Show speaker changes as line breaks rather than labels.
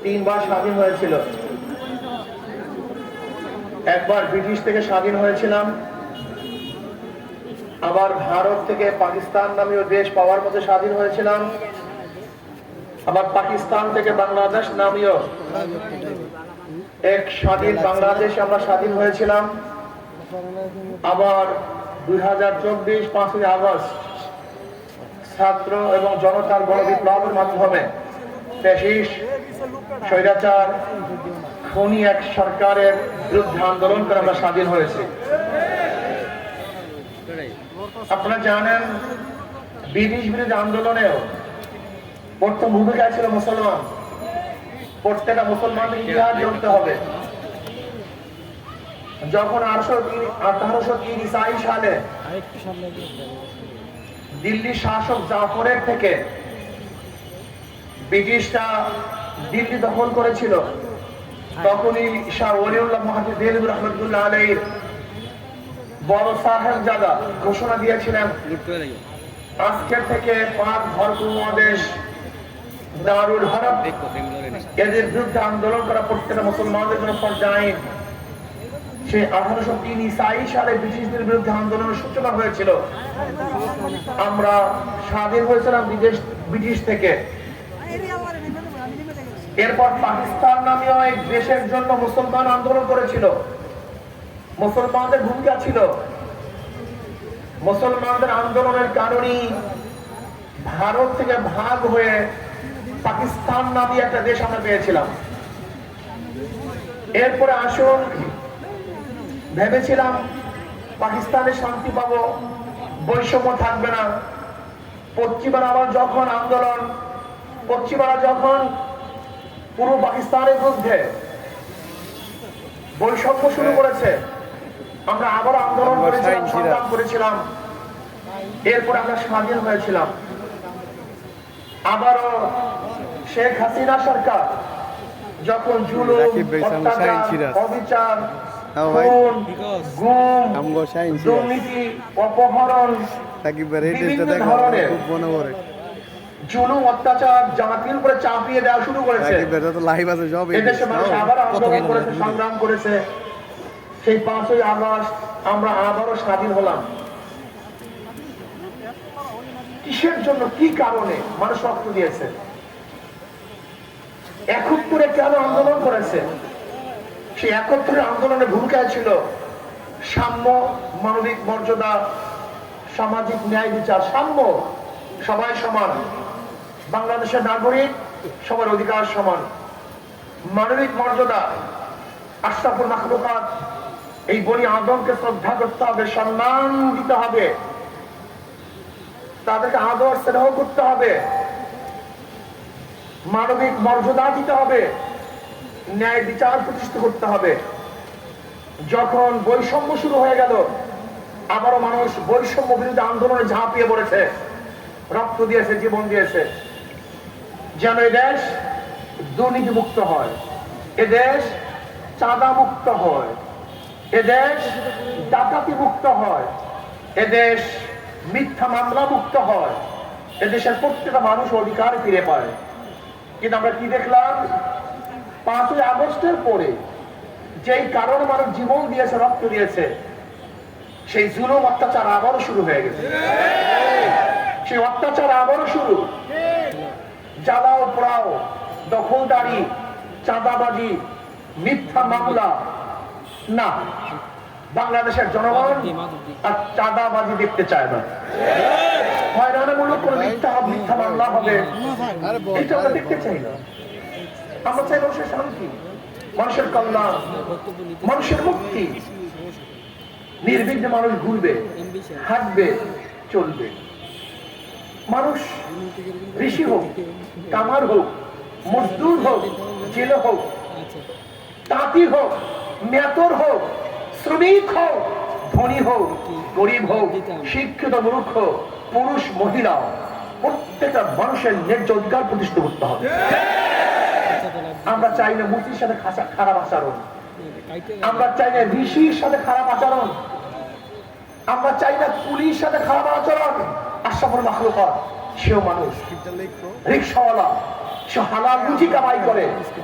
তিনবার স্বাধীন হয়েছিল। একবার ব্রিটিশ থেকে স্বাধীন হয়েছিলাম, আবার ভারত থেকে পাকিস্তান নামীয় দেশ পাওয়ার মধ্যে স্বাধীন হয়েছিলাম, আবার পাকিস্তান থেকে বাংলাদেশ নামীয় এক স্বাধীন বাংলাদেশ আমরা স্বাধীন হয়েছিলাম। আবার 2024 5ই আগস্ট ছাত্র এবং জনতার গণ বিপ্লবের মাধ্যমে ফ্যাসিস্ট স্বৈরাচার খুনি এক সরকারের বিরুদ্ধে আন্দোলন করে আমরা স্বাধীন হয়েছি। আপনারা জানেন, ব্রিটিশ বিরোধী আন্দোলনেও প্রথম ভূমিকা ছিল মুসলমান। প্রত্যেকটা মুসলমানদের ইতিহাস জানতে হবে। যখন 1823 সালে দিল্লি শাসক জাফরের থেকে ব্রিটিশরা দিল্লি দখল করেছিল, তখনই শাহ ওলিউল্লাহ মুহাম্মদ দেলবি রহমাতুল্লাহ আলাইহির বড় সাহেবজাদা ঘোষণা দিয়েছিলেন, আজকের থেকে পাক ভরপুর মহাদেশ দারুল হরব এদের বিরুদ্ধে আন্দোলন করা প্রত্যেকটা মুসলমানদের জন্য ফরজ আইন। সেই 1823 সালে ব্রিটিশদের বিরুদ্ধে আন্দোলনের সূচনা হয়েছিল। আমরা স্বাধীন হয়েছিলাম ব্রিটিশ থেকে। এরপর পাকিস্তান নামীয় এক দেশের জন্য মুসলমান আন্দোলন করেছিল। মুসলমানদের ভূমিকা ছিল। মুসলমানদের আন্দোলনের কারণেই ভারত থেকে ভাগ হয়ে পাকিস্তান নামী একটা দেশ আমরা পেয়েছিলাম। এরপরে আসুন, ভেবেছিলাম পাকিস্তানে শান্তি পাবো, বৈষম্য থাকবে না। পশ্চিমারা আবার যখন আন্দোলন, পশ্চিমারা যখন পুরো পাকিস্তানের বিরুদ্ধে বৈষম্য শুরু করেছে, আমরা আবার আন্দোলন করেছিলাম, সংগ্রাম করেছিলাম। এরপরে আমরা স্বাধীন হয়েছিলাম। আবারও শেখ হাসিনা সরকার যখন জুলুম, অত্যাচার, অবিচার, খুন, গুম, দুর্নীতি, অপহরণ, বিভিন্ন ধরনের জুলুম, অত্যাচার জাতির উপরে চাপিয়ে দেওয়া শুরু করেছে, এদেশে মানুষ আবার আন্দোলন করেছে, সংগ্রাম করেছে। সেই 5ই আগস্ট আমরা আবারও স্বাধীন হলাম। কিসের জন্য, কি কারণে মানুষ রক্ত দিয়েছে? 71-এ কেন আন্দোলন করেছে? সেই 71-এর আন্দোলনের ভূমিকা ছিল সাম্য, মানবিক মর্যাদা, সামাজিক ন্যায় বিচার, সাম্য, সবাই সমান, বাংলাদেশের নাগরিক সবার অধিকার সমান, মানবিক মর্যাদা, আশরাফুল মাখলুকাত এই বনি আদমকে শ্রদ্ধা করতে হবে, সম্মান দিতে হবে, তাদেরকে আদর স্নেহ করতে হবে, মানবিক মর্যাদা দিতে হবে, ন্যায় বিচার প্রতিষ্ঠা করতে হবে। যখন বৈষম্য শুরু হয়ে গেল, আবারও মানুষ বৈষম্য বিরোধী আন্দোলনে ঝাঁপিয়ে পড়েছে, রক্ত দিয়েছে, জীবন দিয়েছে, যেন এদেশ দুর্নীতি মুক্ত হয়, এদেশ চাঁদা মুক্ত হয়, এদেশ ডাকাতি মুক্ত হয়, এদেশ মিথ্যা মামলা মুক্ত হয়, এদেশের প্রত্যেকটা মানুষ অধিকার ফিরে পায়। কিন্তু আমরা কি দেখলাম? 5ই আগস্টের পরে যেই কারণে মানুষ জীবন দিয়েছে, রক্ত দিয়েছে, সেই জুলুম, অত্যাচার আবারও শুরু হয়ে গেছে। সেই অত্যাচার আবারও শুরু। জ্বালাও পোড়াও, দখলদারি, চাঁদাবাজি, মিথ্যা মামলা। না, বাংলাদেশের জনগণ আর চাঁদাবাজি দেখতে চায় না। হয়রানিমূলক কোনো মিথ্যা মামলা হবে, এটা আমরা দেখতে চাই না। আমরা চাই মানুষের শান্তি, মানুষের কল্যাণ, মানুষের মুক্তি। নির্বিঘ্নে মানুষ ঘুরবে, হাঁটবে, চলবে। মানুষ ঋষি হোক, কামার হোক, মজদুর হোক, জেলে হোক, তাঁতি হোক, মেতর হোক, শ্রমিক হোক, ধনী হোক, গরিব হোক, শিক্ষিত, মূর্খ, পুরুষ, মহিলা, প্রত্যেকটা মানুষের ন্যায্য অধিকার প্রতিষ্ঠা করতে হবে। আমরা চাই না মূর্তির সাথে খারাপ আচরণ, আমরা চাই না ঋষির সাথে খারাপ আচরণ, আমরা চাই না পুলিশের সাথে খারাপ আচরণ। আশরাফুল মাখলুকাত সেও মানুষ, রিকশাওয়ালা, সে হালাল রুজি কামাই করে,